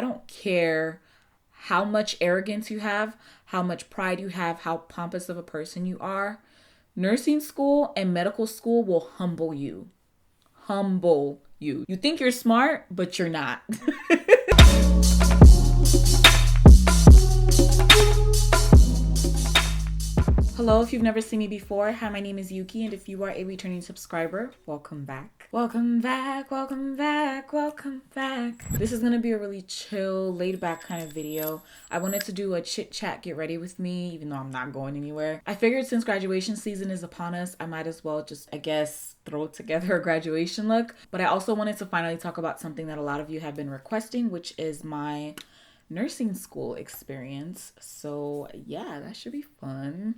don't care how much arrogance you have, how much pride you have, how pompous of a person you are. Nursing school and medical school will humble you. Humble you. You think you're smart, but you're not. Hello, if you've never seen me before, hi, my name is Youkeyy, and if you are a returning subscriber, welcome back. Welcome back, welcome back, welcome back. This is going to be a really chill, laid back kind of video. I wanted to do a chit chat, get ready with me, even though I'm not going anywhere. I figured since graduation season is upon us, I might as well just, throw together a graduation look. But I also wanted to finally talk about something that a lot of you have been requesting, which is my nursing school experience. So yeah, that should be fun.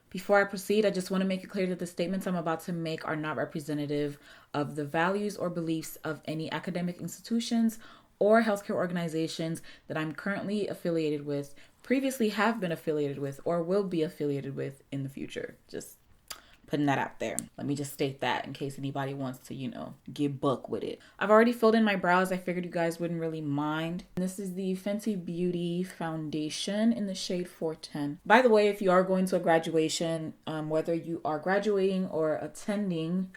Before I proceed, I just want to make it clear that the statements I'm about to make are not representative of the values or beliefs of any academic institutions or healthcare organizations that I'm currently affiliated with, previously have been affiliated with, or will be affiliated with in the future. Just putting that out there. Let me just state that in case anybody wants to, get buck with it. I've already filled in my brows. I figured you guys wouldn't really mind. This is the Fenty Beauty foundation in the shade 410. By the way, if you are going to a graduation, whether you are graduating or attending,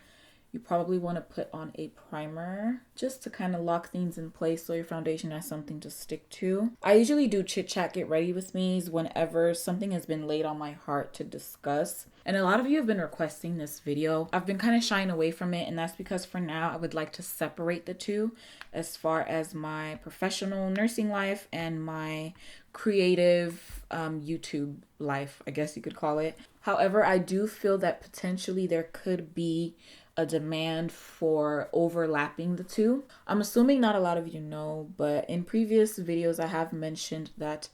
you probably want to put on a primer just to kind of lock things in place so your foundation has something to stick to. I usually do chit chat get ready with me whenever something has been laid on my heart to discuss. And a lot of you have been requesting this video. I've been kind of shying away from it, and that's because for now I would like to separate the two as far as my professional nursing life and my creative YouTube life, I guess you could call it. However, I do feel that potentially there could be a demand for overlapping the two. I'm assuming not a lot of you know, but in previous videos I have mentioned that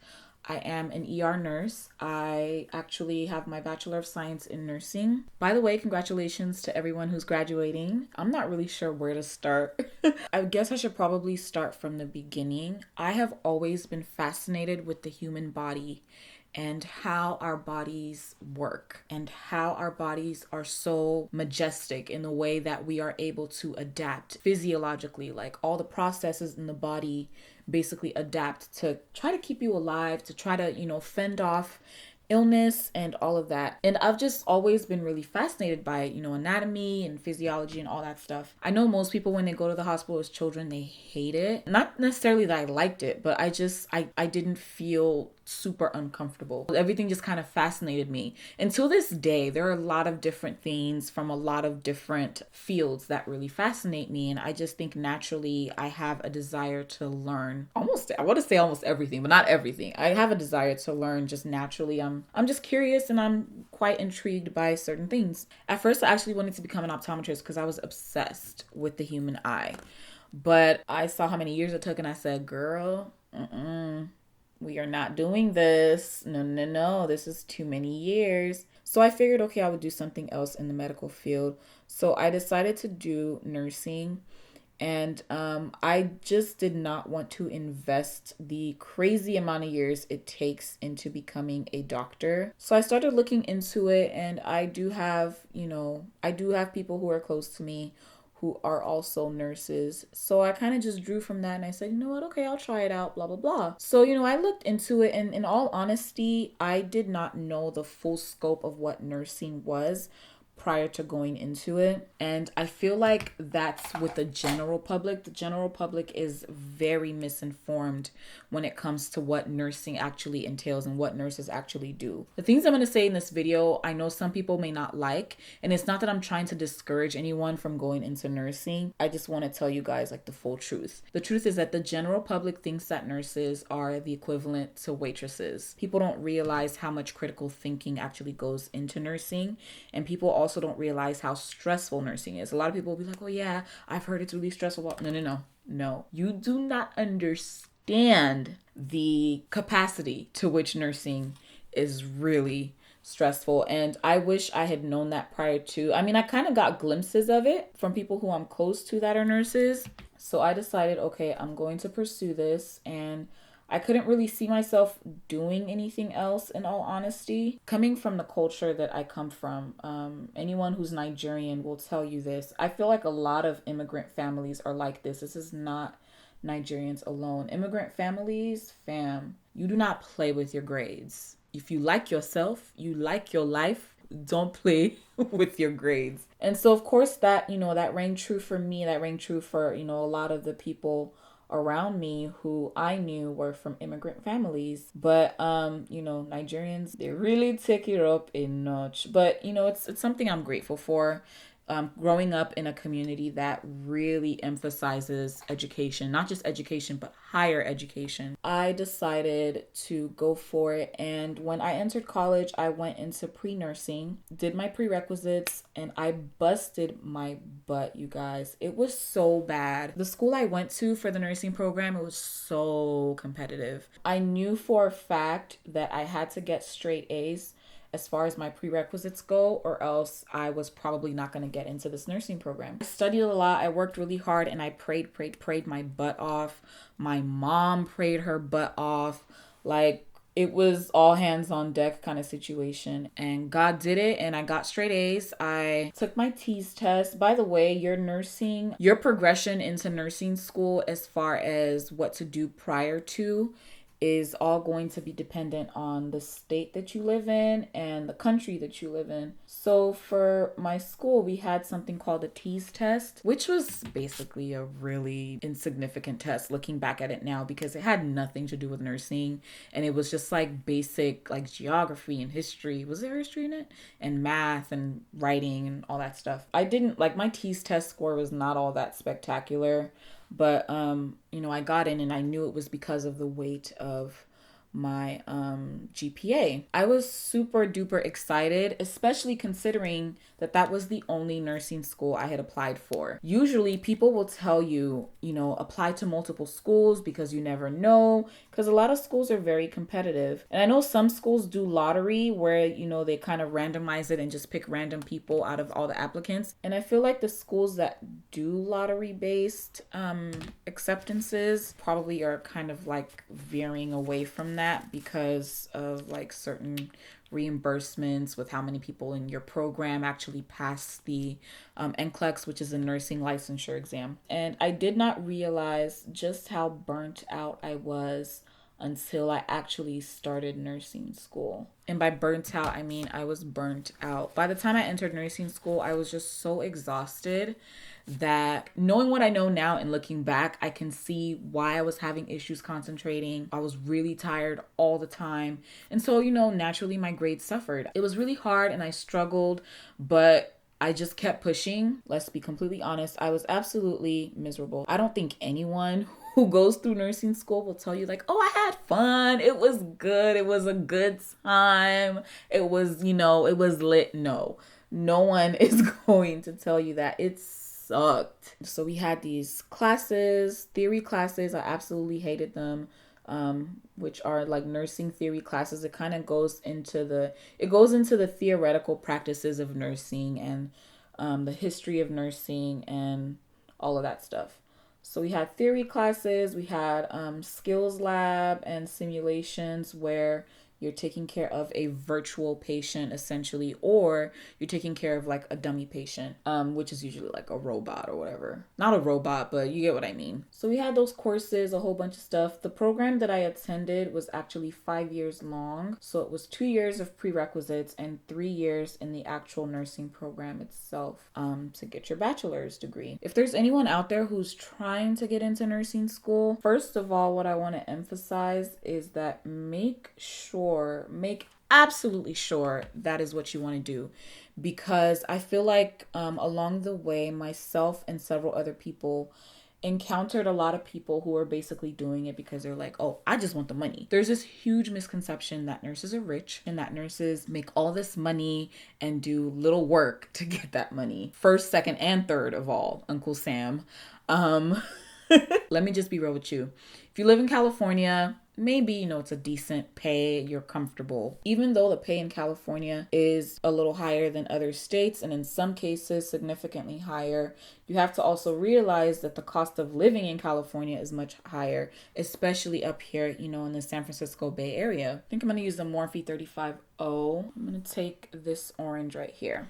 I am an ER nurse. I actually have my Bachelor of Science in Nursing. By the way, congratulations to everyone who's graduating. I'm not really sure where to start. I guess I should probably start from the beginning. I have always been fascinated with the human body and how our bodies work and how our bodies are so majestic in the way that we are able to adapt physiologically. Like all the processes in the body basically adapt to try to keep you alive, to try to, fend off illness and all of that. And I've just always been really fascinated by, anatomy and physiology and all that stuff. I know most people when they go to the hospital as children, they hate it. Not necessarily that I liked it, but I didn't feel super uncomfortable. Everything just kind of fascinated me. And to this day, there are a lot of different things from a lot of different fields that really fascinate me. And I just think naturally I have a desire to learn I want to say almost everything, but not everything. I have a desire to learn just naturally. I'm just curious and I'm quite intrigued by certain things. At first, I actually wanted to become an optometrist because I was obsessed with the human eye. But I saw how many years it took and I said, girl, we are not doing this. No, this is too many years. So I figured, okay, I would do something else in the medical field. So I decided to do nursing. And I just did not want to invest the crazy amount of years it takes into becoming a doctor. So I started looking into it, and I do have people who are close to me who are also nurses. So I kind of just drew from that and I said, you know what, okay, I'll try it out, blah, blah, blah. So, I looked into it, and in all honesty, I did not know the full scope of what nursing was prior to going into it. And I feel like that's with the general public. The general public is very misinformed when it comes to what nursing actually entails and what nurses actually do. The things I'm going to say in this video, I know some people may not like, and it's not that I'm trying to discourage anyone from going into nursing. I just want to tell you guys the full truth. The truth is that the general public thinks that nurses are the equivalent to waitresses. People don't realize how much critical thinking actually goes into nursing, and people also don't realize how stressful nursing is. A lot of people will be like, oh yeah, I've heard it's really stressful. No. You do not understand the capacity to which nursing is really stressful. And I wish I had known that prior to. I kind of got glimpses of it from people who I'm close to that are nurses. So I decided, okay, I'm going to pursue this, and I couldn't really see myself doing anything else, in all honesty. Coming from the culture that I come from, anyone who's Nigerian will tell you this. I feel like a lot of immigrant families are like this. This is not Nigerians alone. Immigrant families, fam, you do not play with your grades. If you like yourself, you like your life, don't play with your grades. And so of course that, that rang true for me, that rang true for, a lot of the people around me who I knew were from immigrant families. But Nigerians, they really take it up a notch. But it's something I'm grateful for. Growing up in a community that really emphasizes education, not just education, but higher education, I decided to go for it. And when I entered college, I went into pre-nursing, did my prerequisites, and I busted my butt, you guys. It was so bad. The school I went to for the nursing program, it was so competitive. I knew for a fact that I had to get straight A's as far as my prerequisites go, or else I was probably not going to get into this nursing program. I studied a lot, I worked really hard, and I prayed my butt off. My mom prayed her butt off. Like, it was all hands on deck kind of situation. And God did it, and I got straight A's. I took my TEAS test. By the way, your progression into nursing school as far as what to do prior to is all going to be dependent on the state that you live in and the country that you live in. So for my school, we had something called a TEAS test, which was basically a really insignificant test looking back at it now, because it had nothing to do with nursing. And it was just like basic like geography and history. Was there history in it? And math and writing and all that stuff. I didn't like my TEAS test score was not all that spectacular. But, I got in and I knew it was because of the weight of my GPA. I was super duper excited, especially considering that was the only nursing school I had applied for. Usually people will tell you, apply to multiple schools because you never know, because a lot of schools are very competitive. And I know some schools do lottery where, they kind of randomize it and just pick random people out of all the applicants. And I feel like the schools that do lottery based acceptances probably are kind of like veering away from that because of like certain reimbursements with how many people in your program actually pass the NCLEX, which is a nursing licensure exam. And I did not realize just how burnt out I was until I actually started nursing school. And by burnt out, I mean I was burnt out. By the time I entered nursing school, I was just so exhausted that, knowing what I know now and looking back, I can see why I was having issues concentrating. I was really tired all the time. And so, naturally my grades suffered. It was really hard and I struggled, but I just kept pushing. Let's be completely honest, I was absolutely miserable. I don't think anyone who goes through nursing school will tell you like, oh, I had fun. It was good. It was a good time. It was, it was lit. No one is going to tell you that. It sucked. So we had these classes, theory classes. I absolutely hated them. Which are like nursing theory classes. It kind of goes into the theoretical practices of nursing and the history of nursing and all of that stuff. So we had theory classes, we had skills lab and simulations where you're taking care of a virtual patient essentially, or you're taking care of like a dummy patient, which is usually like a robot or whatever. Not a robot, but you get what I mean. So we had those courses, a whole bunch of stuff. The program that I attended was actually 5 years long. So it was 2 years of prerequisites and 3 years in the actual nursing program itself to get your bachelor's degree. If there's anyone out there who's trying to get into nursing school, first of all, what I want to emphasize is that make absolutely sure that is what you want to do, because I feel like along the way, myself and several other people encountered a lot of people who are basically doing it because they're like, oh, I just want the money. There's this huge misconception that nurses are rich and that nurses make all this money and do little work to get that money. First, second, and third of all, Uncle Sam. Let me just be real with you. If you live in California, maybe, it's a decent pay, you're comfortable. Even though the pay in California is a little higher than other states, and in some cases significantly higher, you have to also realize that the cost of living in California is much higher, especially up here, in the San Francisco Bay Area. I think I'm going to use the Morphe 35O. I'm going to take this orange right here.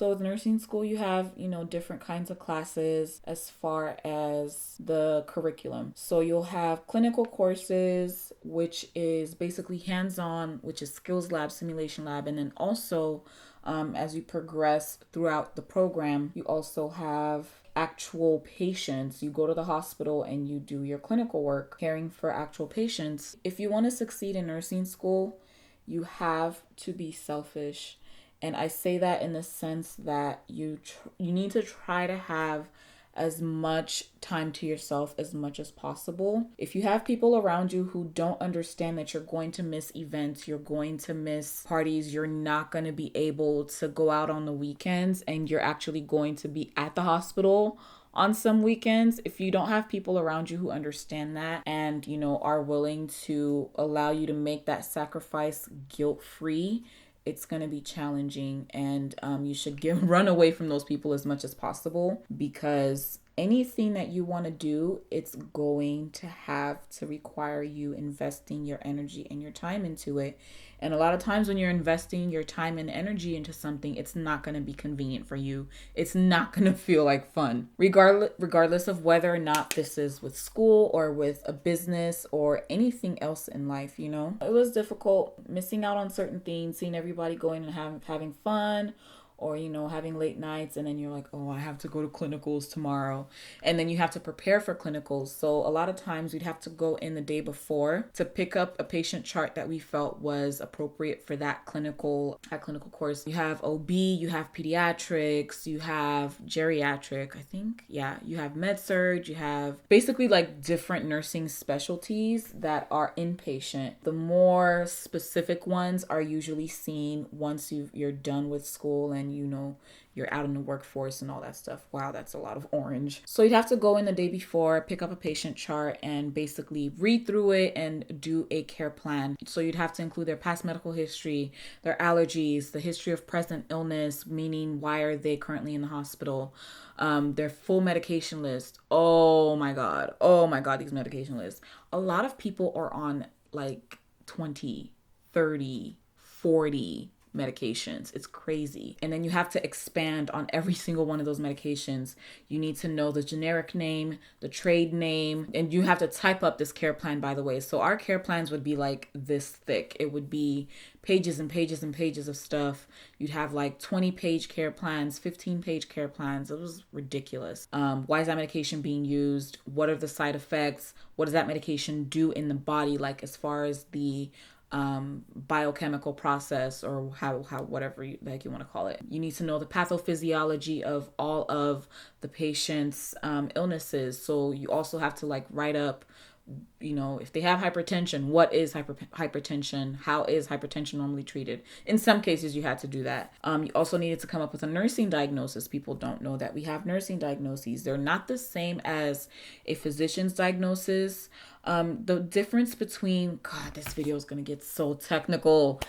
So with nursing school, you have, different kinds of classes as far as the curriculum. So you'll have clinical courses, which is basically hands-on, which is skills lab, simulation lab, and then also as you progress throughout the program, you also have actual patients. You go to the hospital and you do your clinical work caring for actual patients. If you want to succeed in nursing school, you have to be selfish. And I say that in the sense that you need to try to have as much time to yourself as much as possible. If you have people around you who don't understand that you're going to miss events, you're going to miss parties, you're not going to be able to go out on the weekends, and you're actually going to be at the hospital on some weekends, if you don't have people around you who understand that and, are willing to allow you to make that sacrifice guilt-free, it's going to be challenging, and you should run away from those people as much as possible, because anything that you want to do, it's going to have to require you investing your energy and your time into it. And a lot of times when you're investing your time and energy into something, it's not going to be convenient for you. It's not going to feel like fun, regardless of whether or not this is with school or with a business or anything else in life. It was difficult missing out on certain things, seeing everybody going and having fun, or, having late nights, and then you're like, oh, I have to go to clinicals tomorrow. And then you have to prepare for clinicals. So a lot of times we'd have to go in the day before to pick up a patient chart that we felt was appropriate for that clinical course. You have OB, you have pediatrics, you have geriatric, I think. Yeah, you have med-surg, you have basically like different nursing specialties that are inpatient. The more specific ones are usually seen once you're done with school and you're out in the workforce and all that stuff. Wow, that's a lot of orange. So you'd have to go in the day before, pick up a patient chart, and basically read through it and do a care plan. So you'd have to include their past medical history, their allergies, the history of present illness, meaning why are they currently in the hospital, their full medication list. Oh my God, these medication lists. A lot of people are on like 20, 30, 40 medications. It's crazy. And then you have to expand on every single one of those medications. You need to know the generic name, the trade name, and you have to type up this care plan, by the way. So our care plans would be like this thick. It would be pages and pages and pages of stuff. You'd have like 20-page care plans, 15-page care plans. It was ridiculous. Why is that medication being used? What are the side effects? What does that medication do in the body, like as far as the biochemical process, or how whatever you want to call it. You need to know the pathophysiology of all of the patient's illnesses. So you also have to like write up, if they have hypertension, what is hypertension? How is hypertension normally treated? In some cases, you had to do that. You also needed to come up with a nursing diagnosis. People don't know that we have nursing diagnoses. They're not the same as a physician's diagnosis. The difference between, God, this video is going to get so technical.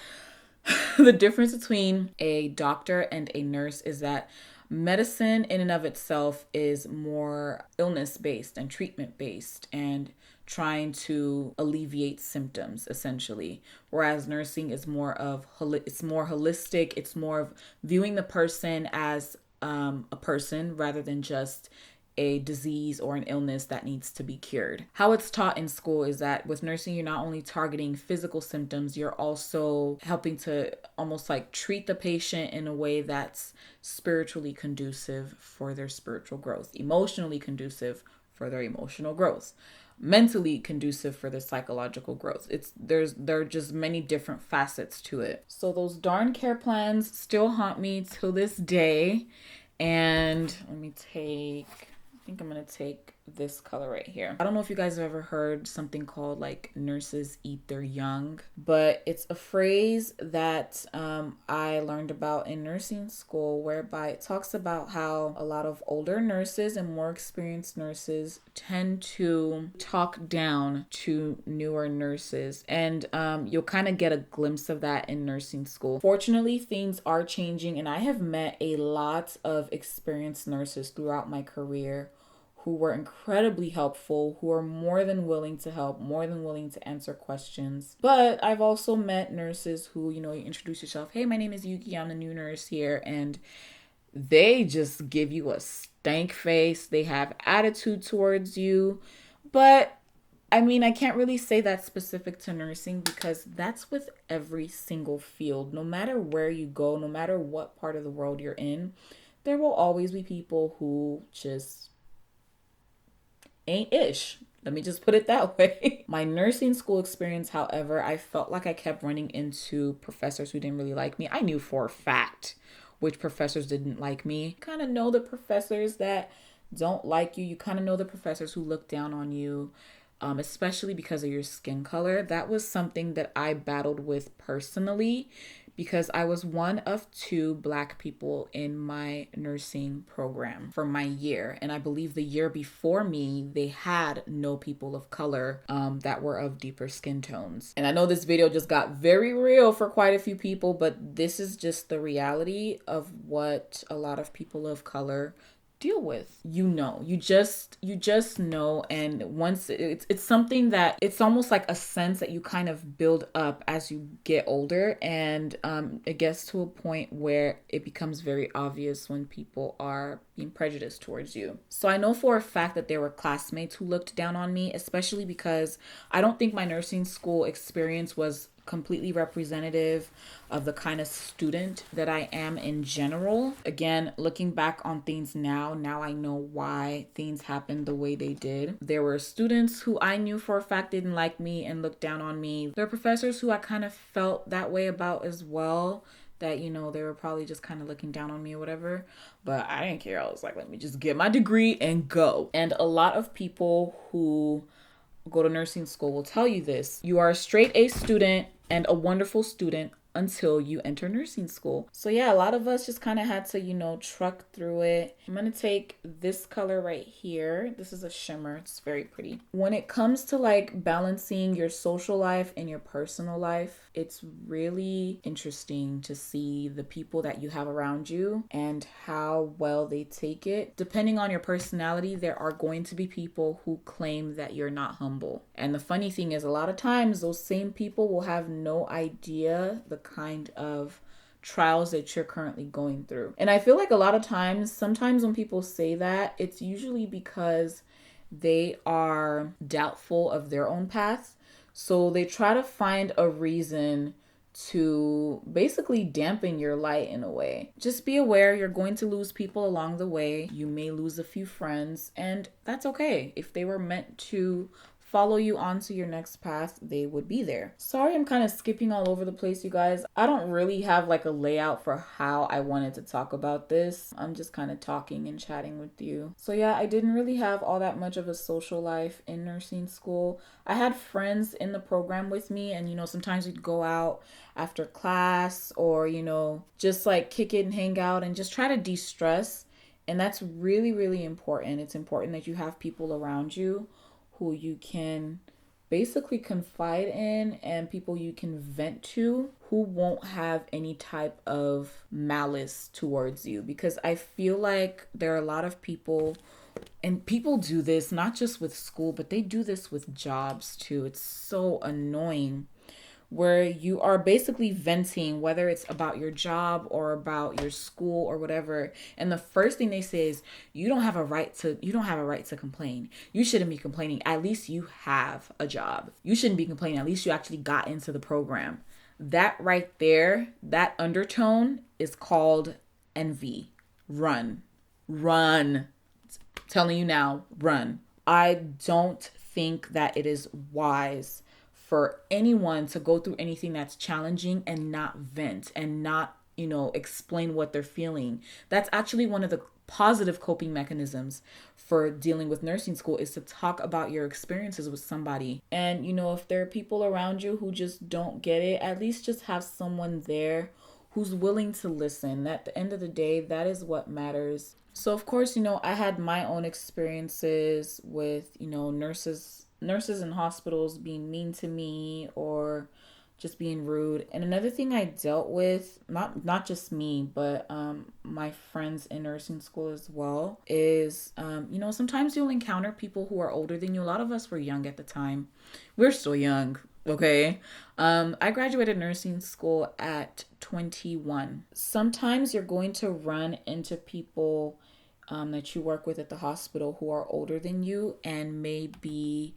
The difference between a doctor and a nurse is that medicine in and of itself is more illness-based and treatment-based and trying to alleviate symptoms, essentially. Whereas nursing is more holistic. It's more of viewing the person as a person rather than just a disease or an illness that needs to be cured. How it's taught in school is that with nursing, you're not only targeting physical symptoms, you're also helping to almost like treat the patient in a way that's spiritually conducive for their spiritual growth, emotionally conducive for their emotional growth, mentally conducive for their psychological growth. There are just many different facets to it. So those darn care plans still haunt me to this day. And I think I'm going to take this color right here. I don't know if you guys have ever heard something called like nurses eat their young, but it's a phrase that I learned about in nursing school, whereby it talks about how a lot of older nurses and more experienced nurses tend to talk down to newer nurses. And you'll kind of get a glimpse of that in nursing school. Fortunately, things are changing, and I have met a lot of experienced nurses throughout my career who were incredibly helpful, who are more than willing to help, more than willing to answer questions. But I've also met nurses who, you introduce yourself, hey, my name is Youkeyy, I'm the new nurse here, and They just give you a stank face. They have attitude towards you. But I mean, I can't really say that's specific to nursing because that's with every single field. No matter where you go, no matter what part of the world you're in, there will always be people who just ain't ish. Let me just put it that way. My nursing school experience, however, I felt like I kept running into professors who didn't really like me. I knew for a fact which professors didn't like me. You kind of know the professors that don't like you. You kind of know the professors who look down on you, especially because of your skin color. That was something that I battled with personally because I was one of two Black people in my nursing program for my year. And I believe the year before me, they had no people of color that were of deeper skin tones. And I know this video just got very real for quite a few people, but this is just the reality of what a lot of people of color deal with. You just know. And once it's something that it's almost like a sense that you kind of build up as you get older, and it gets to a point where it becomes very obvious when people are being prejudiced towards you. So I know for a fact that there were classmates who looked down on me, especially because I don't think my nursing school experience was completely representative of the kind of student that I am in general. Again, looking back on things now I know why things happened the way they did. There were students who I knew for a fact didn't like me and looked down on me. There were professors who I kind of felt that way about as well, that, you know, they were probably just kind of looking down on me or whatever. But I didn't care. I was like, let me just get my degree and go. And a lot of people who go to nursing school will tell you this. You are a straight A student and a wonderful student until you enter nursing school. So yeah, a lot of us just kind of had to, you know, truck through it. I'm going to take this color right here. This is a shimmer. It's very pretty. When it comes to like balancing your social life and your personal life, it's really interesting to see the people that you have around you and how well they take it. Depending on your personality, there are going to be people who claim that you're not humble. And the funny thing is, a lot of times those same people will have no idea the kind of trials that you're currently going through. And I feel like a lot of times, sometimes when people say that, it's usually because they are doubtful of their own path. So they try to find a reason to basically dampen your light in a way. Just be aware you're going to lose people along the way. You may lose a few friends, and that's okay. If they were meant to follow you onto your next path, they would be there. Sorry, I'm kind of skipping all over the place, you guys. I don't really have like a layout for how I wanted to talk about this. I'm just kind of talking and chatting with you. So yeah, I didn't really have all that much of a social life in nursing school. I had friends in the program with me, and you know, sometimes we'd go out after class or, you know, just like kick it and hang out and just try to de-stress. And that's really, really important. It's important that you have people around you who you can basically confide in and people you can vent to who won't have any type of malice towards you. Because I feel like there are a lot of people, and people do this not just with school, but they do this with jobs too. It's so annoying, where you are basically venting, whether it's about your job or about your school or whatever. And the first thing they say is, you don't have a right to complain. You shouldn't be complaining. At least you have a job. You shouldn't be complaining. At least you actually got into the program. That right there, that undertone is called envy. Run. I'm telling you now, run. I don't think that it is wise for anyone to go through anything that's challenging and not vent and not, you know, explain what they're feeling. That's actually one of the positive coping mechanisms for dealing with nursing school, is to talk about your experiences with somebody. And, you know, if there are people around you who just don't get it, at least just have someone there who's willing to listen. At the end of the day, that is what matters. So of course, you know, I had my own experiences with, you know, nurses in hospitals being mean to me or just being rude. And another thing I dealt with, not just me, but my friends in nursing school as well, is you know, sometimes you'll encounter people who are older than you. A lot of us were young at the time. We're still young. Okay. I graduated nursing school at 21. Sometimes you're going to run into people that you work with at the hospital who are older than you and may be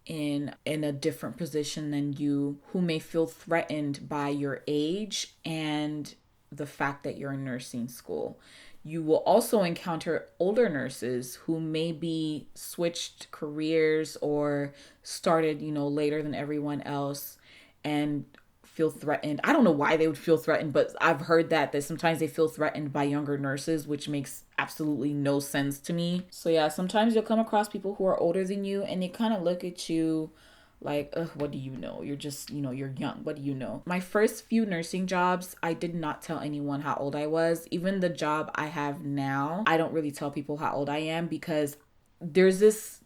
in a different position than you, who may feel threatened by your age and the fact that you're in nursing school. You will also encounter older nurses who maybe switched careers or started, later than everyone else and feel threatened. I don't know why they would feel threatened, but I've heard that sometimes they feel threatened by younger nurses, which makes absolutely no sense to me. So yeah, sometimes you'll come across people who are older than you and they kind of look at you like, ugh, what do you know? You're just, you're young. What do you know? My first few nursing jobs, I did not tell anyone how old I was. Even the job I have now, I don't really tell people how old I am because there's this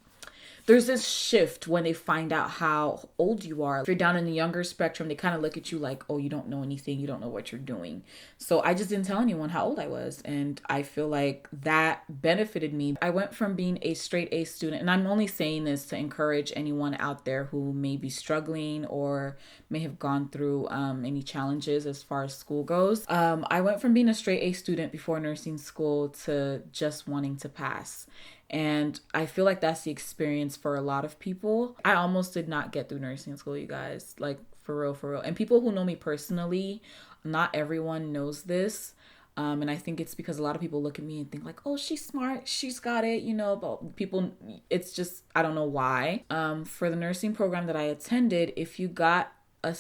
there's this shift when they find out how old you are. If you're down in the younger spectrum, they kind of look at you like, oh, you don't know anything. You don't know what you're doing. So I just didn't tell anyone how old I was. And I feel like that benefited me. I went from being a straight A student, and I'm only saying this to encourage anyone out there who may be struggling or may have gone through any challenges as far as school goes. I went from being a straight A student before nursing school to just wanting to pass. And I feel like that's the experience for a lot of people. I almost did not get through nursing school, you guys. Like, for real, for real. And people who know me personally, not everyone knows this. And I think it's because a lot of people look at me and think like, oh, she's smart. She's got it, but people, it's just, I don't know why. For the nursing program that I attended, I think if you got a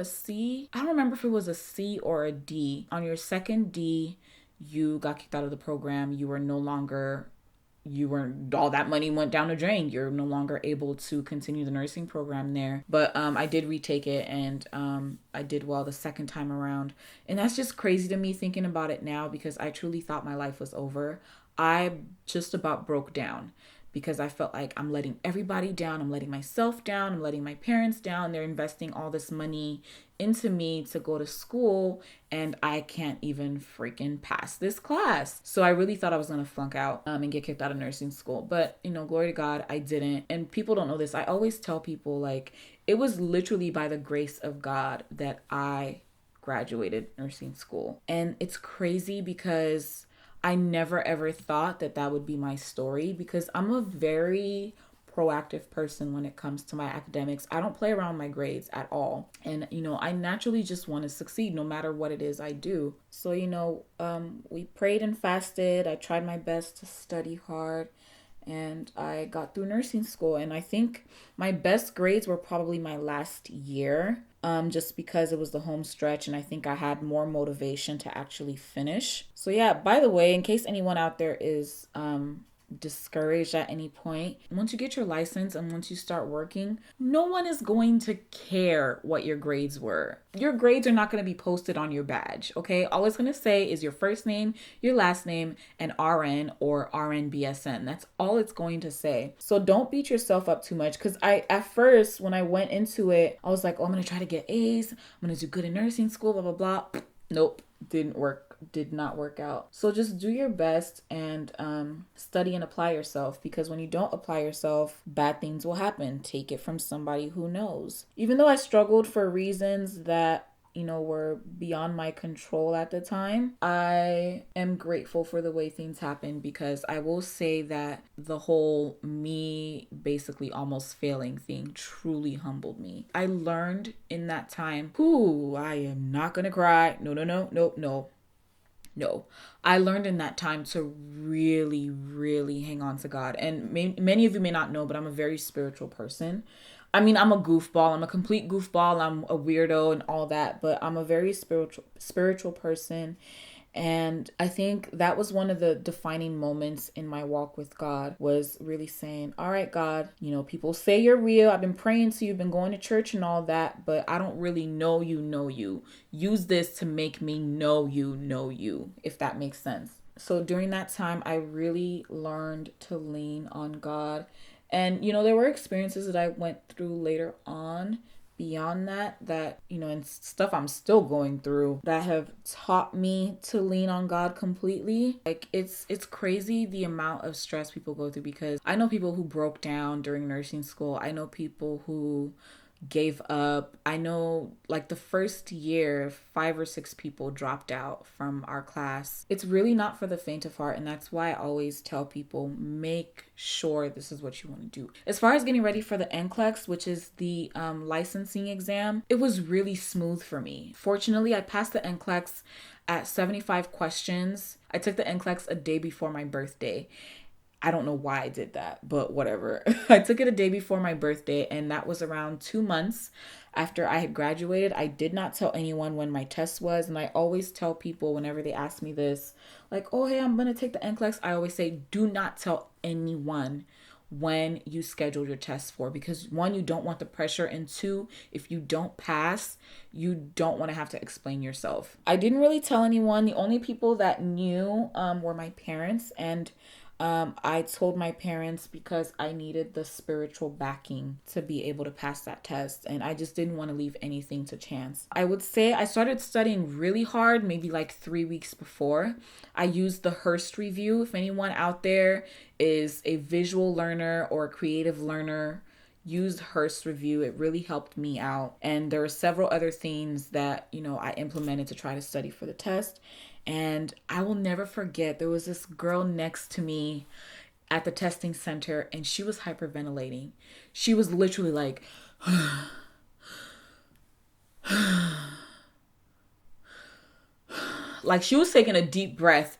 C, I don't remember if it was a C or a D. On your second D, you got kicked out of the program. All that money went down the drain. You're no longer able to continue the nursing program there. But I did retake it, and I did well the second time around. And that's just crazy to me thinking about it now, because I truly thought my life was over. I just about broke down because I felt like I'm letting everybody down. I'm letting myself down. I'm letting my parents down. They're investing all this money into me to go to school, and I can't even freaking pass this class. So I really thought I was going to flunk out and get kicked out of nursing school. But, glory to God, I didn't. And people don't know this. I always tell people, like, it was literally by the grace of God that I graduated nursing school. And it's crazy because I never ever thought that would be my story, because I'm a very proactive person when it comes to my academics. I don't play around my grades at all. And, I naturally just want to succeed no matter what it is I do. So, we prayed and fasted. I tried my best to study hard, and I got through nursing school. And I think my best grades were probably my last year, just because it was the home stretch, and I think I had more motivation to actually finish. So yeah, by the way, in case anyone out there is discouraged at any point, once you get your license and once you start working, no one is going to care what your grades were. Your grades are not going to be posted on your badge, okay? All it's going to say is your first name, your last name, and RN or RNBSN. That's all it's going to say. So don't beat yourself up too much, because at first, when I went into it, I was like, oh, I'm going to try to get A's. I'm going to do good in nursing school, blah, blah, blah. Nope, did not work out. So just do your best and study and apply yourself, because when you don't apply yourself, bad things will happen. Take it from somebody who knows. Even though I struggled for reasons that were beyond my control at the time, I am grateful for the way things happened, because I will say that the whole me basically almost failing thing truly humbled me. I learned in that time, I am not gonna cry. No. I learned in that time to really, really hang on to God. And many of you may not know, but I'm a very spiritual person. I mean, I'm a goofball. I'm a complete goofball. I'm a weirdo and all that, but I'm a very spiritual person. And I think that was one of the defining moments in my walk with God, was really saying, all right, God, people say you're real. I've been praying to you, been going to church and all that, but I don't really know you. Use this to make me know you, if that makes sense. So during that time, I really learned to lean on God. And, there were experiences that I went through later on beyond that, and stuff I'm still going through, that have taught me to lean on God completely. Like, it's crazy the amount of stress people go through, because I know people who broke down during nursing school. I know people who gave up. I know like the first year, 5 or 6 people dropped out from our class. It's really not for the faint of heart. And that's why I always tell people, make sure this is what you want to do. As far as getting ready for the NCLEX, which is the licensing exam, it was really smooth for me. Fortunately, I passed the NCLEX at 75 questions. I took the NCLEX a day before my birthday. I don't know why I did that, but whatever. I took it a day before my birthday, and that was around 2 months after I had graduated. I did not tell anyone when my test was, and I always tell people whenever they ask me this, like, oh, hey, I'm going to take the NCLEX. I always say, do not tell anyone when you schedule your test for, because one, you don't want the pressure, and two, if you don't pass, you don't want to have to explain yourself. I didn't really tell anyone. The only people that knew were my parents, and I told my parents because I needed the spiritual backing to be able to pass that test. And I just didn't want to leave anything to chance. I would say I started studying really hard, maybe like 3 weeks before. I used the Hearst review. If anyone out there is a visual learner or a creative learner, used Hearst review. It really helped me out. And there were several other things that, I implemented to try to study for the test. And I will never forget, there was this girl next to me at the testing center, and she was hyperventilating. She was literally like, like she was taking a deep breath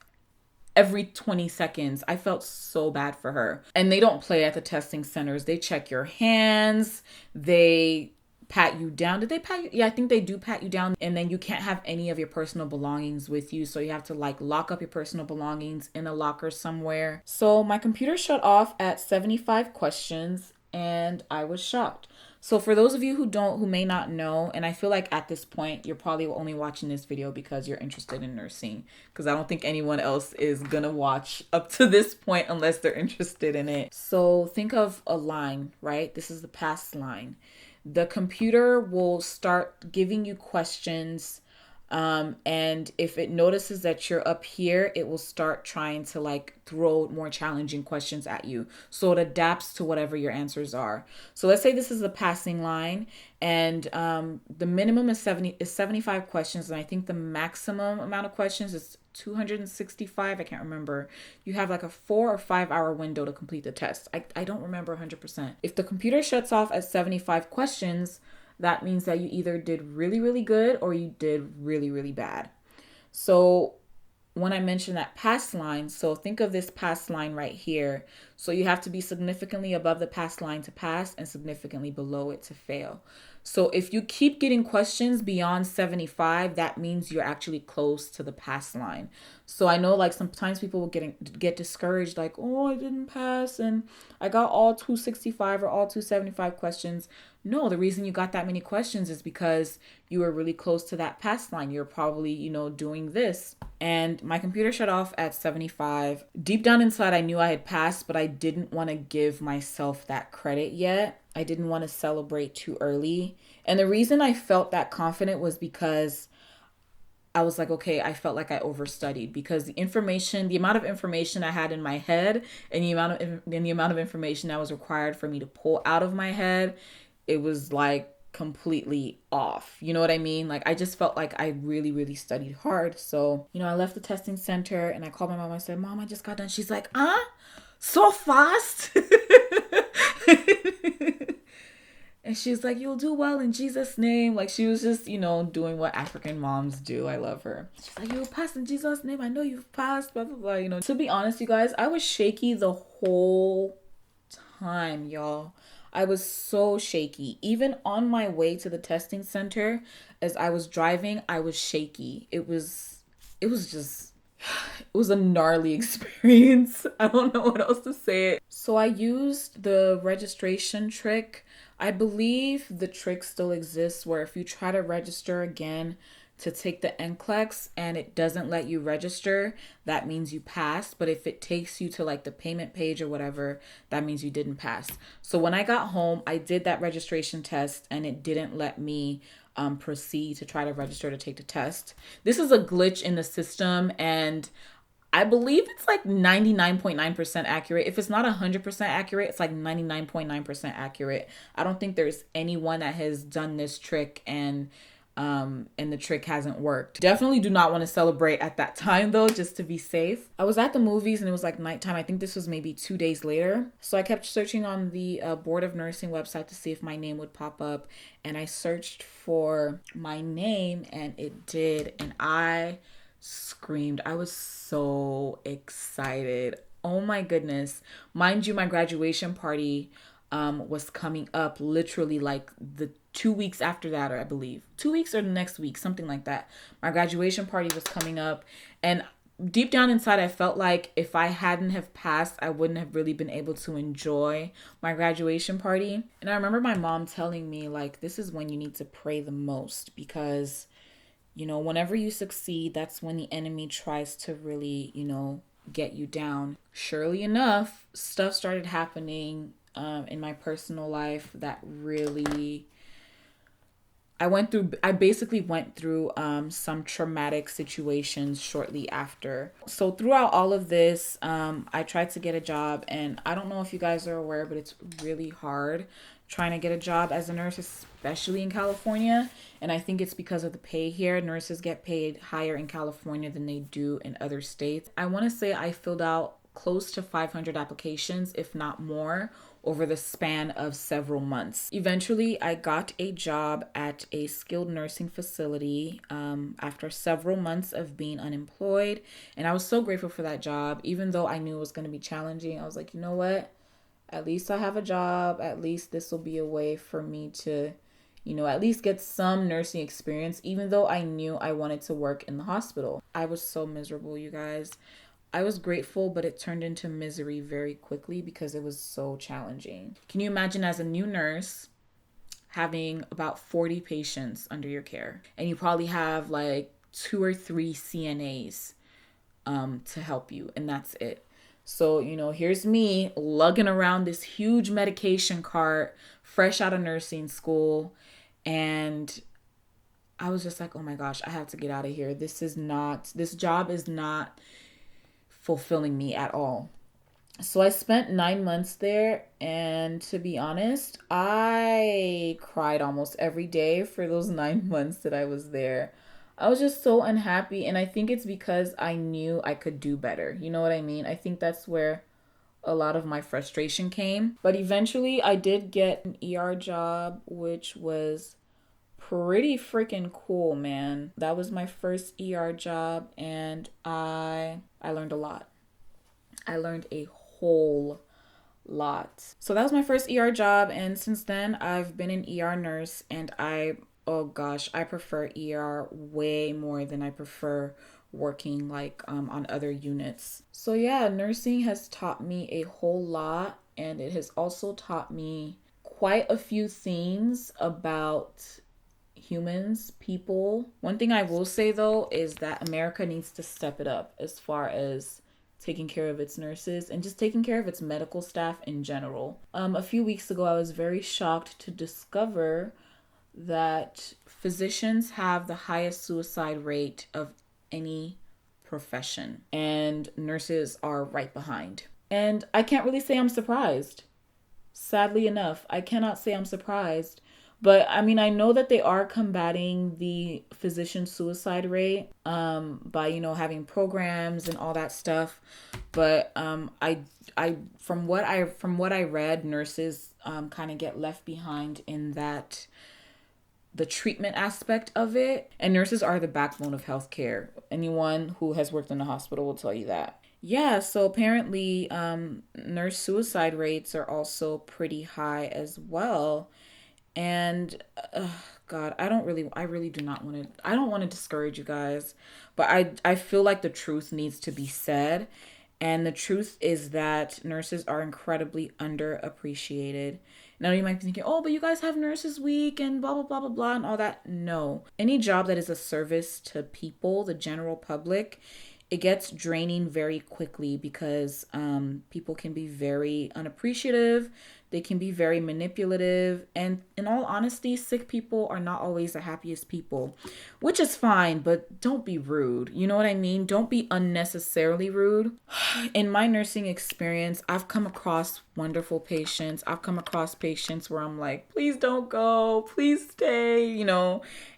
every 20 seconds. I felt so bad for her. And they don't play at the testing centers. They check your hands. They pat you down. Did they pat you? Yeah, I think they do pat you down. And then you can't have any of your personal belongings with you. So you have to like lock up your personal belongings in a locker somewhere. So my computer shut off at 75 questions, and I was shocked. So for those of you who may not know, and I feel like at this point, you're probably only watching this video because you're interested in nursing, because I don't think anyone else is gonna watch up to this point unless they're interested in it. So think of a line, right? This is the pass line. The computer will start giving you questions, and if it notices that you're up here, it will start trying to throw more challenging questions at you. So it adapts to whatever your answers are. So let's say this is the passing line, and the minimum is 75 questions, and I think the maximum amount of questions is 265. I can't remember. You have like a 4 or 5 hour window to complete the test. I don't remember 100%. If the computer shuts off at 75 questions, that means that you either did really, really good or you did really, really bad. So when I mentioned that pass line, so think of this pass line right here. So you have to be significantly above the pass line to pass and significantly below it to fail. So if you keep getting questions beyond 75, that means you're actually close to the pass line. So I know sometimes people will get discouraged, like, oh, I didn't pass and I got all 265 or all 275 questions. No, the reason you got that many questions is because you were really close to that pass line. You're probably, doing this. And my computer shut off at 75. Deep down inside, I knew I had passed, but I didn't want to give myself that credit yet. I didn't want to celebrate too early. And the reason I felt that confident was because I was like, okay, I felt like I overstudied, because the amount of information I had in my head and the amount of information that was required for me to pull out of my head, it was completely off. You know what I mean? I just felt like I really, really studied hard. So, I left the testing center and I called my mom. I said, Mom, I just got done. She's like, so fast. And she's like, you'll do well in Jesus' name. She was just, doing what African moms do. I love her. She's like, you'll pass in Jesus' name. I know you've passed, blah, blah, blah. To be honest, you guys, I was shaky the whole time, y'all. I was so shaky. Even on my way to the testing center, as I was driving, I was shaky. It was a gnarly experience. I don't know what else to say. So I used the registration trick. I believe the trick still exists, where if you try to register again to take the NCLEX and it doesn't let you register, that means you passed. But if it takes you to the payment page or whatever, that means you didn't pass. So when I got home, I did that registration test and it didn't let me proceed to try to register to take the test. This is a glitch in the system, and I believe it's like 99.9% accurate. If it's not 100% accurate, it's like 99.9% accurate. I don't think there's anyone that has done this trick and the trick hasn't worked. Definitely do not want to celebrate at that time though, just to be safe. I was at the movies and it was like nighttime. I think this was maybe 2 days later. So I kept searching on the Board of Nursing website to see if my name would pop up. And I searched for my name and it did. And I screamed. I was so excited. Oh my goodness. Mind you, my graduation party was coming up literally like the 2 weeks after that, or I believe 2 weeks or the next week, something like that. My graduation party was coming up, and deep down inside, I felt like if I hadn't have passed, I wouldn't have really been able to enjoy my graduation party. And I remember my mom telling me, like, this is when you need to pray the most because, you know, whenever you succeed, that's when the enemy tries to really, you know, get you down. Surely enough, stuff started happening in my personal life that really I basically went through some traumatic situations shortly after. So throughout all of this, I tried to get a job, and I don't know if you guys are aware, but it's really hard trying to get a job as a nurse, especially in California. And I think it's because of the pay here. Nurses get paid higher in California than they do in other states. I want to say I filled out close to 500 applications, if not more, over the span of several months. Eventually, I got a job at a skilled nursing facility after several months of being unemployed. And I was so grateful for that job, even though I knew it was going to be challenging. I was like, you know what? At least I have a job. At least this will be a way for me to, you know, at least get some nursing experience, even though I knew I wanted to work in the hospital. I was so miserable, you guys. I was grateful, but it turned into misery very quickly because it was so challenging. Can you imagine as a new nurse having about 40 patients under your care? And you probably have like 2 or 3 CNAs to help you, and that's it. So, you know, here's me lugging around this huge medication cart, fresh out of nursing school. And I was just like, oh my gosh, I have to get out of here. This job is not fulfilling me at all. So I spent 9 months there, and to be honest, I cried almost every day for those 9 months that I was there. I was just so unhappy, and I think it's because I knew I could do better. You know what I mean? I think that's where a lot of my frustration came. But eventually I did get an ER job, which was pretty freaking cool, man. That was my first ER job, and I learned a lot. I learned a whole lot. So that was my first ER job, and since then I've been an ER nurse, and oh gosh, I prefer ER way more than I prefer working like on other units. So yeah, nursing has taught me a whole lot, and it has also taught me quite a few things about humans, people. One thing I will say though is that America needs to step it up as far as taking care of its nurses and just taking care of its medical staff in general. A few weeks ago, I was very shocked to discover that physicians have the highest suicide rate of any profession, and nurses are right behind. And I can't really say I'm surprised. Sadly enough, I cannot say I'm surprised. But I mean, I know that they are combating the physician suicide rate by, you know, having programs and all that stuff. But I from what I read, nurses kind of get left behind in that the treatment aspect of it. And nurses are the backbone of healthcare. Anyone who has worked in a hospital will tell you that. Yeah, so apparently nurse suicide rates are also pretty high as well. And God, I really do not want to, I don't want to discourage you guys, but I feel like the truth needs to be said. And the truth is that nurses are incredibly underappreciated. Now you might be thinking, oh, but you guys have Nurses Week and blah, blah, blah, blah, blah, and all that. No. Any job that is a service to people, the general public, it gets draining very quickly because people can be very unappreciative. They can be very manipulative. And in all honesty, sick people are not always the happiest people, which is fine, but don't be rude. You know what I mean? Don't be unnecessarily rude. In my nursing experience, I've come across wonderful patients. I've come across patients where I'm like, please don't go, please stay,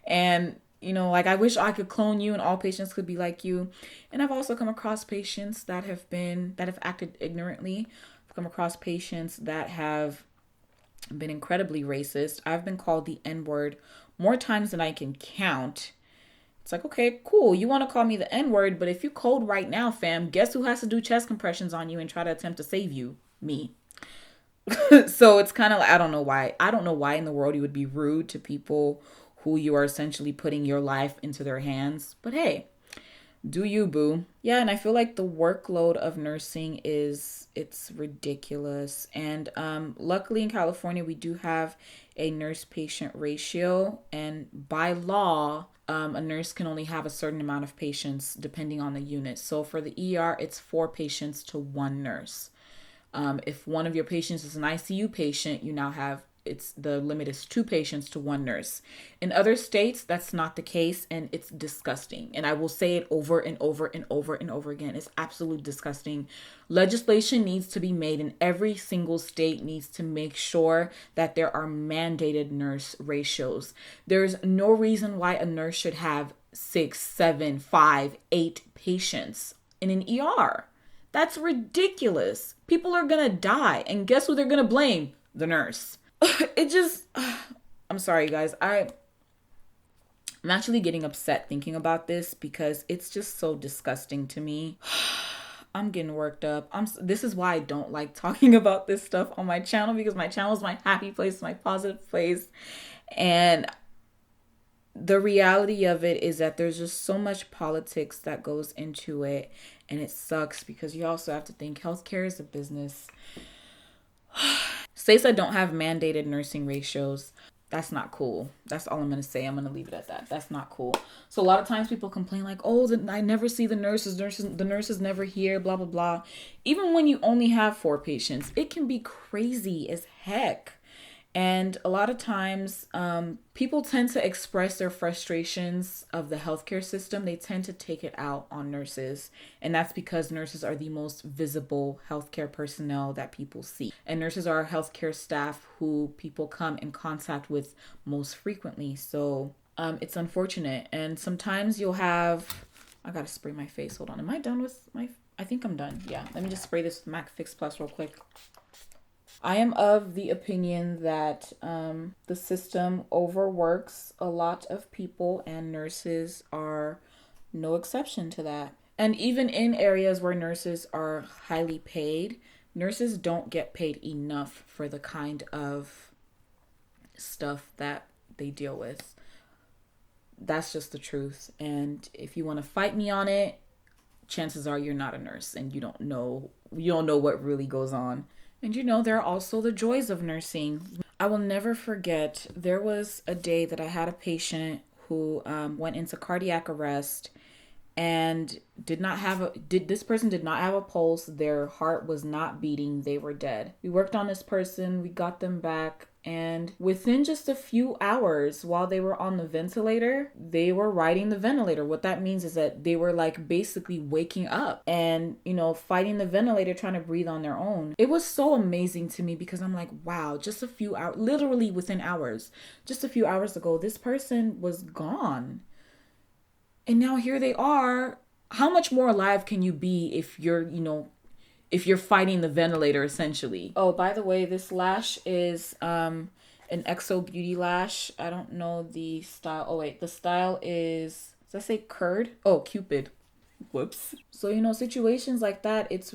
and like I wish I could clone you and all patients could be like you. And I've also come across patients that have acted ignorantly. I've come across patients that have been incredibly racist. I've been called the N-word more times than I can count. It's like, okay, cool. You want to call me the N-word, but if you cold right now, fam, guess who has to do chest compressions on you and try to attempt to save you? Me. So it's kind of like, I don't know why. I don't know why in the world you would be rude to people who you are essentially putting your life into their hands. But hey, do you, boo. Yeah, and I feel like the workload of nursing it's ridiculous. And luckily in California, we do have a nurse-patient ratio. And by law, a nurse can only have a certain amount of patients depending on the unit. So for the ER, it's 4 patients to 1 nurse. If one of your patients is an ICU patient, you now have the limit is 2 patients to 1 nurse. In other states, that's not the case, and it's disgusting. And I will say it over and over and over and over again. It's absolutely disgusting. Legislation needs to be made, and every single state needs to make sure that there are mandated nurse ratios. There's no reason why a nurse should have 6, 7, 5, 8 patients in an ER. That's ridiculous. People are gonna die, and guess who they're gonna blame? The nurse. I'm sorry, guys. I'm actually getting upset thinking about this because it's just so disgusting to me. I'm getting worked up. This is why I don't like talking about this stuff on my channel, because my channel is my happy place, my positive place. And the reality of it is that there's just so much politics that goes into it, and it sucks because you also have to think healthcare is a business. States that don't have mandated nursing ratios, that's not cool. That's all I'm going to say. I'm going to leave it at that. That's not cool. So a lot of times people complain like, oh, I never see the nurses. The nurses never here, blah, blah, blah. Even when you only have 4 patients, it can be crazy as heck. And a lot of times people tend to express their frustrations of the healthcare system. They tend to take it out on nurses. And that's because nurses are the most visible healthcare personnel that people see. And nurses are healthcare staff who people come in contact with most frequently. So it's unfortunate. And sometimes you'll have, I got to spray my face. Hold on. Am I done with I think I'm done. Yeah. Let me just spray this MAC Fix Plus real quick. I am of the opinion that the system overworks a lot of people, and nurses are no exception to that. And even in areas where nurses are highly paid, nurses don't get paid enough for the kind of stuff that they deal with. That's just the truth. And if you want to fight me on it, chances are you're not a nurse and you don't know what really goes on. And there are also the joys of nursing. I will never forget, there was a day that I had a patient who went into cardiac arrest and this person did not have a pulse. Their heart was not beating. They were dead. We worked on this person. We got them back. And within just a few hours, while they were on the ventilator, they were riding the ventilator. What that means is that they were like basically waking up and, fighting the ventilator, trying to breathe on their own. It was so amazing to me because I'm like, wow, just a few hours, literally within hours, just a few hours ago, this person was gone. And now here they are. How much more alive can you be if you're fighting the ventilator, essentially? Oh, by the way, this lash is an Exo Beauty lash. I don't know the style. Oh, wait. The style is, does that say curd? Oh, Cupid. Whoops. So, situations like that, it's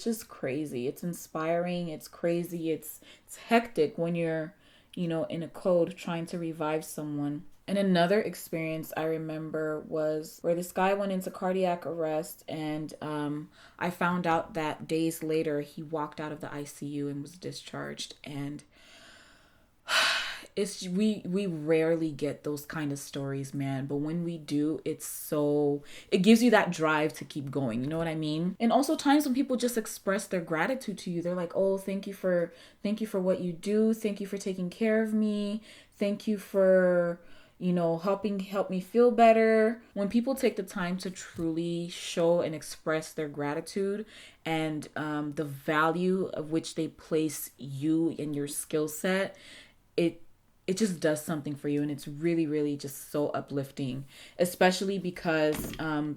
just crazy. It's inspiring. It's crazy. It's hectic when you're, in a code trying to revive someone. And another experience I remember was where this guy went into cardiac arrest, and I found out that days later he walked out of the ICU and was discharged. And We rarely get those kind of stories, man. But when we do, it gives you that drive to keep going. You know what I mean? And also times when people just express their gratitude to you. They're like, "Oh, thank you for what you do. Thank you for taking care of me. Thank you for, help me feel better." When people take the time to truly show and express their gratitude and the value of which they place you and your skill set, it just does something for you, and it's really, really just so uplifting, especially because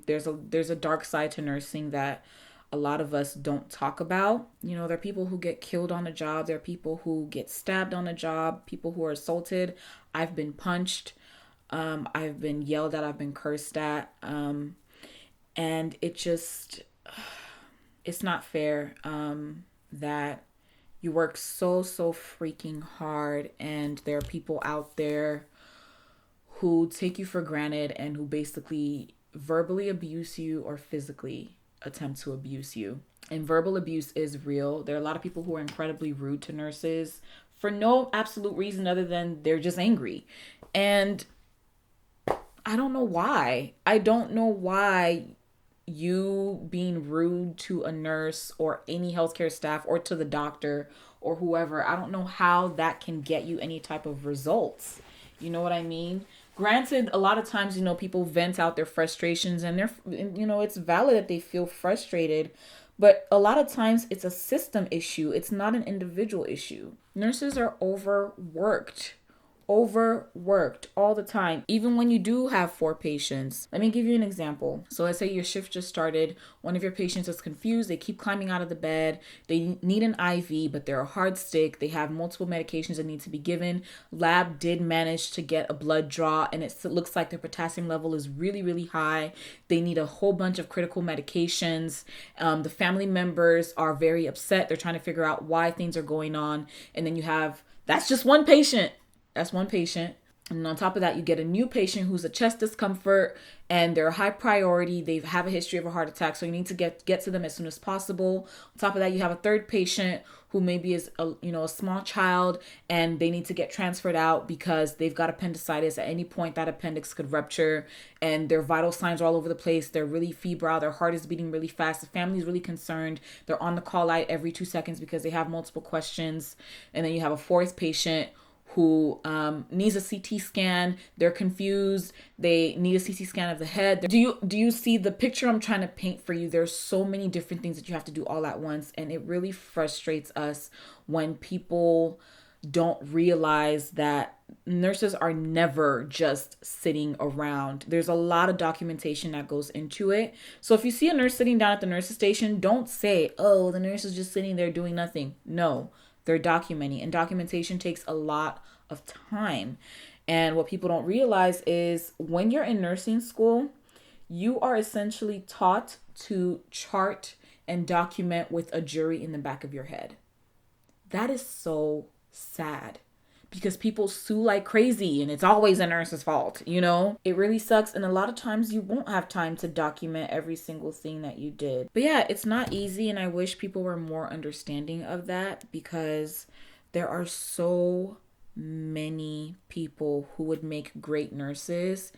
there's a dark side to nursing that a lot of us don't talk about. There are people who get killed on a job. There are people who get stabbed on a job, people who are assaulted. I've been punched. I've been yelled at. I've been cursed at. And it's not fair that you work so freaking hard, and there are people out there who take you for granted and who basically verbally abuse you or physically attempt to abuse you. And verbal abuse is real. There are a lot of people who are incredibly rude to nurses for no absolute reason other than they're just angry. And I don't know why. I don't know why you being rude to a nurse or any healthcare staff or to the doctor or whoever, I don't know how that can get you any type of results. You know what I mean? Granted, a lot of times, people vent out their frustrations, and it's valid that they feel frustrated, but a lot of times it's a system issue. It's not an individual issue. Nurses are overworked all the time, even when you do have 4 patients. Let me give you an example. So let's say your shift just started. One of your patients is confused. They keep climbing out of the bed. They need an IV, but they're a hard stick. They have multiple medications that need to be given. Lab did manage to get a blood draw, and it looks like their potassium level is really, really high. They need a whole bunch of critical medications. The family members are very upset. They're trying to figure out why things are going on. And then that's just one patient. That's one patient. And on top of that, you get a new patient who's a chest discomfort, and they're a high priority. They have a history of a heart attack, so you need to get to them as soon as possible. On top of that, you have a third patient who maybe is a small child, and they need to get transferred out because they've got appendicitis. At any point, that appendix could rupture, and their vital signs are all over the place. They're really febrile. Their heart is beating really fast. The family's really concerned. They're on the call light every 2 seconds because they have multiple questions. And then you have a fourth patient who needs a CT scan. They're confused. They need a CT scan of the head. Do you see the picture I'm trying to paint for you? There's so many different things that you have to do all at once, and it really frustrates us when people don't realize that nurses are never just sitting around. There's a lot of documentation that goes into it. So if you see a nurse sitting down at the nurse's station, don't say, "Oh, the nurse is just sitting there doing nothing." No. They're documenting, and documentation takes a lot of time. And what people don't realize is when you're in nursing school, you are essentially taught to chart and document with a jury in the back of your head. That is so sad because people sue like crazy, and it's always a nurse's fault, It really sucks, and a lot of times you won't have time to document every single thing that you did. But yeah, it's not easy, and I wish people were more understanding of that because there are so many people who would make great nurses,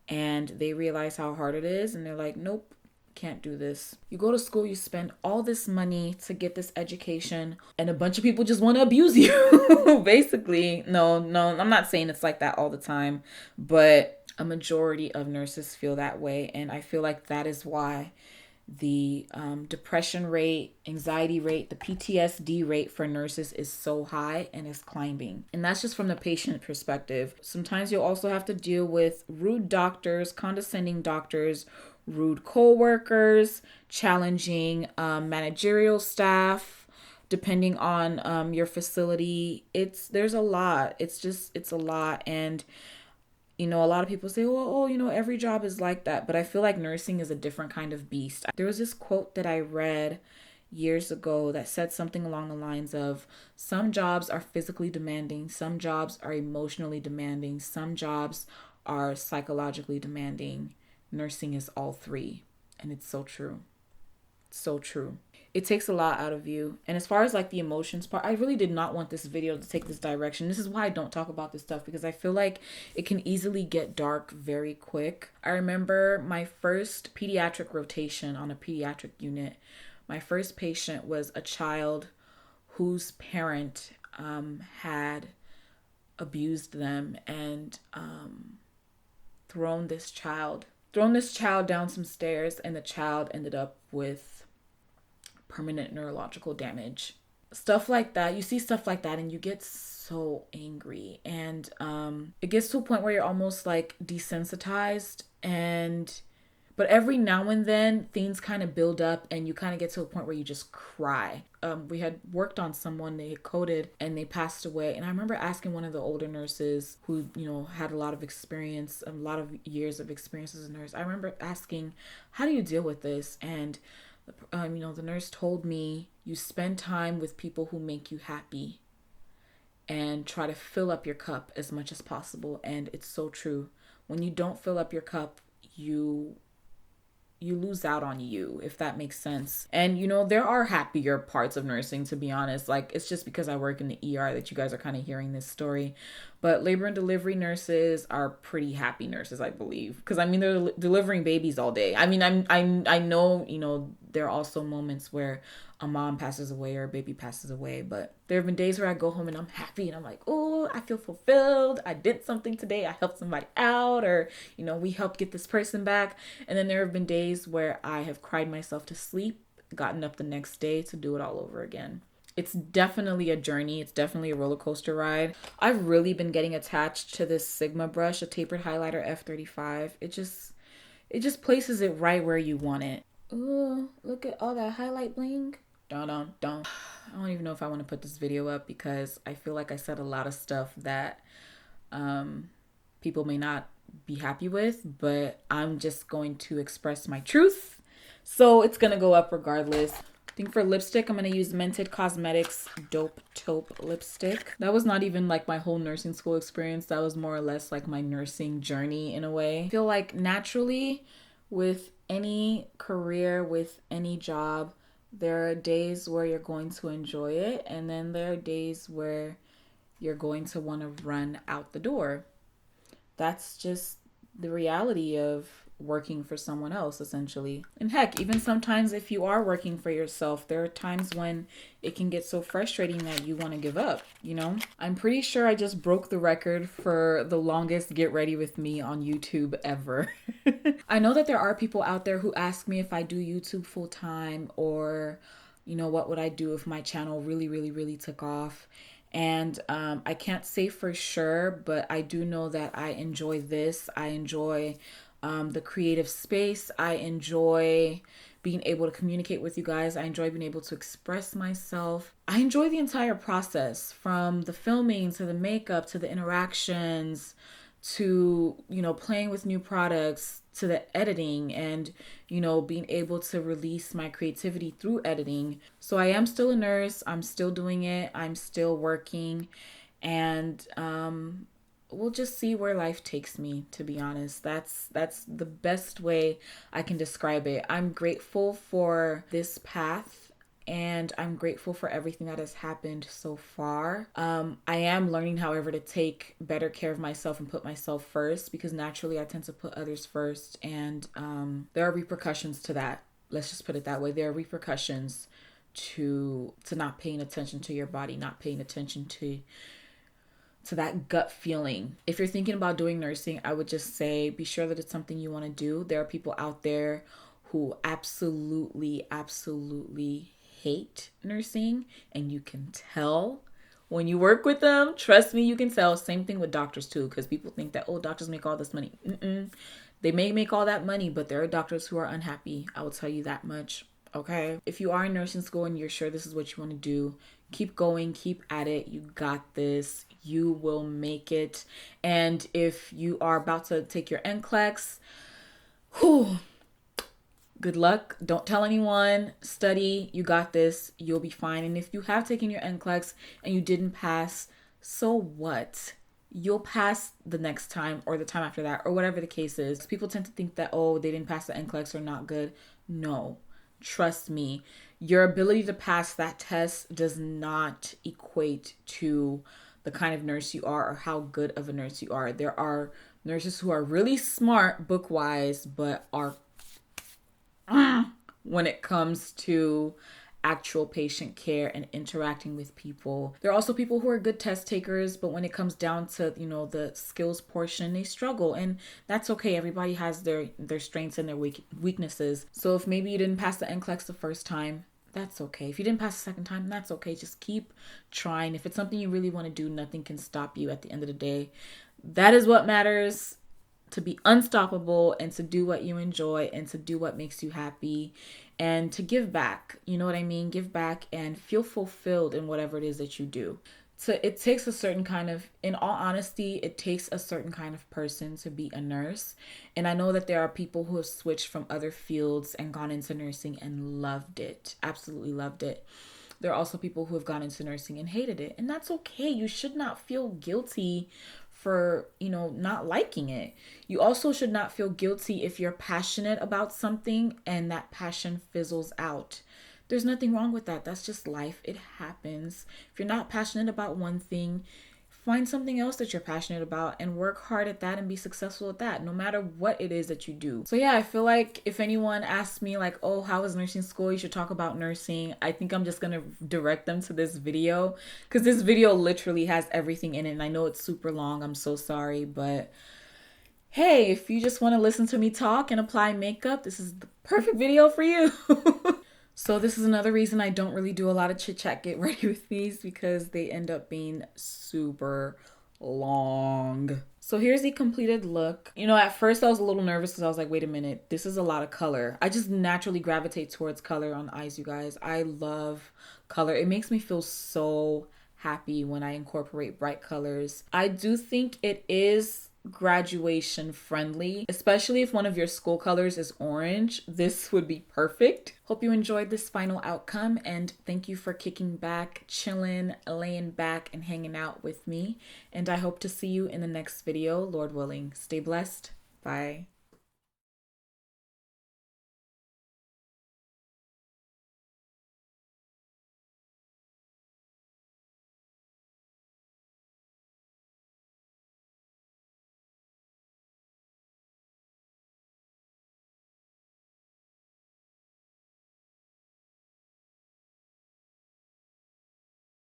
and they realize how hard it is, and they're like, nope, can't do this. You go to school, you spend all this money to get this education, and a bunch of people just want to abuse you. Basically. No, I'm not saying it's like that all the time, but a majority of nurses feel that way, and I feel like that is why the depression rate, anxiety rate, the PTSD rate for nurses is so high and is climbing. And that's just from the patient perspective. Sometimes you'll also have to deal with rude doctors, condescending doctors, rude co-workers, challenging managerial staff, depending on your facility. There's a lot. It's a lot. And a lot of people say, well, every job is like that. But I feel like nursing is a different kind of beast. There was this quote that I read years ago that said something along the lines of, some jobs are physically demanding, some jobs are emotionally demanding, some jobs are psychologically demanding. Nursing is all three. And it's so true. So true. it takes a lot out of you. And as far as like the emotions part, I really did not want this video to take this direction. This is why I don't talk about this stuff, because I feel like it can easily get dark very quick. I remember my first pediatric rotation on a pediatric unit. My first patient was a child whose parent had abused them and thrown this child down some stairs, and the child ended up with permanent neurological damage. Stuff like that. You see stuff like that and you get so angry, and it gets to a point where you're almost like desensitized, but every now and then things kind of build up and you kind of get to a point where you just cry. We had worked on someone, they had coded and they passed away. And I remember asking one of the older nurses who, had a lot of experience, a lot of years of experience as a nurse. I remember asking, how do you deal with this? And, the nurse told me, you spend time with people who make you happy and try to fill up your cup as much as possible. And it's so true. When you don't fill up your cup, you lose out on you, if that makes sense. And there are happier parts of nursing, to be honest. Like, it's just because I work in the ER that you guys are kind of hearing this story. But labor and delivery nurses are pretty happy nurses, I believe, because they're delivering babies all day. I know there are also moments where a mom passes away or a baby passes away, but there have been days where I go home and I'm happy and I'm like, oh, I feel fulfilled. I did something today. I helped somebody out, or we helped get this person back. And then there have been days where I have cried myself to sleep, gotten up the next day to do it all over again. It's definitely a journey. It's definitely a roller coaster ride. I've really been getting attached to this Sigma brush, a tapered highlighter F35. It just places it right where you want it. Ooh, look at all that highlight bling. Don't. I don't even know if I want to put this video up because I feel like I said a lot of stuff that people may not be happy with, but I'm just going to express my truth. So it's going to go up regardless. I think for lipstick, I'm going to use Mented Cosmetics Dope Taupe lipstick. That was not even like my whole nursing school experience. That was more or less like my nursing journey in a way. I feel like naturally with any career, with any job, there are days where you're going to enjoy it, and then there are days where you're going to want to run out the door. That's just the reality of working for someone else, essentially. And heck, even sometimes if you are working for yourself, there are times when it can get so frustrating that you want to give up, I'm pretty sure I just broke the record for the longest get ready with me on YouTube ever. I know that there are people out there who ask me if I do YouTube full time, or, what would I do if my channel really, really, really took off. And I can't say for sure, but I do know that I enjoy this. I enjoy the creative space. I enjoy being able to communicate with you guys. I enjoy being able to express myself. I enjoy the entire process, from the filming to the makeup to the interactions to, playing with new products, to the editing, and, being able to release my creativity through editing. So I am still a nurse. I'm still doing it. I'm still working, and we'll just see where life takes me, to be honest. That's the best way I can describe it. I'm grateful for this path, and I'm grateful for everything that has happened so far. I am learning, however, to take better care of myself and put myself first, because naturally I tend to put others first, and there are repercussions to that. Let's just put it that way. There are repercussions to not paying attention to your body, not paying attention to that gut feeling. If you're thinking about doing nursing, I would just say be sure that it's something you want to do. There are people out there who absolutely hate nursing, and you can tell when you work with them. Trust me, you can tell. Same thing with doctors too, because people think that, doctors make all this money. They may make all that money, but there are doctors who are unhappy. I will tell you that much. Okay. If you are in nursing school and you're sure this is what you want to do, keep going, keep at it. You got this. You will make it. And if you are about to take your NCLEX, good luck. Don't tell anyone. Study. You got this. You'll be fine. And if you have taken your NCLEX and you didn't pass, so what? You'll pass the next time or the time after that, or whatever the case is. People tend to think that, they didn't pass the NCLEX or not good. No. Trust me. Your ability to pass that test does not equate to the kind of nurse you are or how good of a nurse you are. There are nurses who are really smart book wise, but are when it comes to actual patient care and interacting with people. There are also people who are good test takers, but when it comes down to, the skills portion, they struggle, and that's okay. Everybody has their strengths and their weaknesses. So if maybe you didn't pass the NCLEX the first time, that's okay. If you didn't pass the second time, that's okay. Just keep trying. If it's something you really want to do, nothing can stop you at the end of the day. That is what matters. To be unstoppable and to do what you enjoy and to do what makes you happy and to give back. You know what I mean? Give back and feel fulfilled in whatever it is that you do. So it takes a certain kind of, in all honesty, it takes a certain kind of person to be a nurse. And I know that there are people who have switched from other fields and gone into nursing and loved it, absolutely loved it. There are also people who have gone into nursing and hated it. And that's okay. You should not feel guilty for, not liking it. You also should not feel guilty if you're passionate about something and that passion fizzles out. There's nothing wrong with that. That's just life. It happens. If you're not passionate about one thing, find something else that you're passionate about and work hard at that and be successful at that, no matter what it is that you do. So yeah, I feel like if anyone asks me like, oh, how is nursing school? You should talk about nursing. I think I'm just going to direct them to this video because this video literally has everything in it. And I know it's super long. I'm so sorry. But hey, if you just want to listen to me talk and apply makeup, this is the perfect video for you. So this is another reason I don't really do a lot of chit chat get ready with me's because they end up being super long. So here's the completed look. At first I was a little nervous because I was like, wait a minute, this is a lot of color. I just naturally gravitate towards color on eyes, you guys. I love color. It makes me feel so happy when I incorporate bright colors. I do think it is graduation friendly, especially if one of your school colors is orange. This would be perfect. Hope you enjoyed this final outcome, and thank you for kicking back, chilling, laying back, and hanging out with me. And I hope to see you in the next video, Lord willing. Stay blessed. Bye.